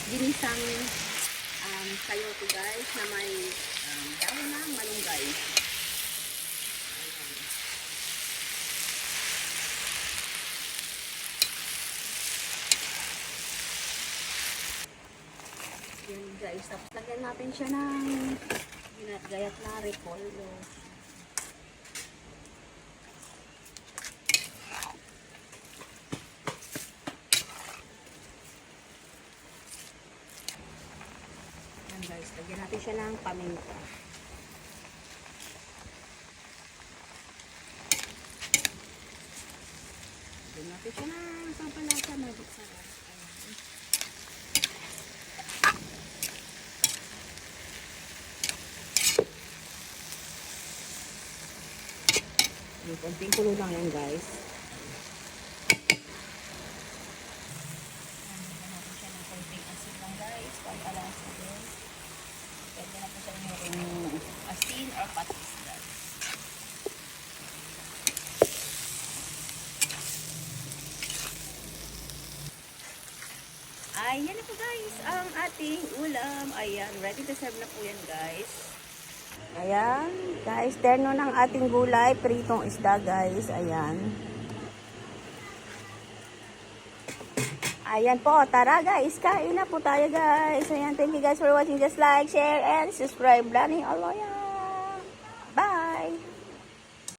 ginisang sayote guys na may dahon ng malunggay. Yan guys, tapos lagyan natin siya ng ginagayat na repolyo. Yan guys, lagyan natin siya ng paminta. Lagyan natin siya ng pampalasa na buksan. Konting kulo lang yan guys. Lagyan natin siya ng konting asin lang guys. Pampalasa din. Pwede na po siya yung asin or patis guys. Ayan na po guys. Ang ating ulam. Ayan. Ready to serve na po yan guys. Ayan, guys, terno ng ating gulay, pritong isda, guys. Ayan. Ayan po, tara guys, kain na po tayo guys. Ayan, thank you guys for watching. Just like, share, and subscribe. Lani, aloyan.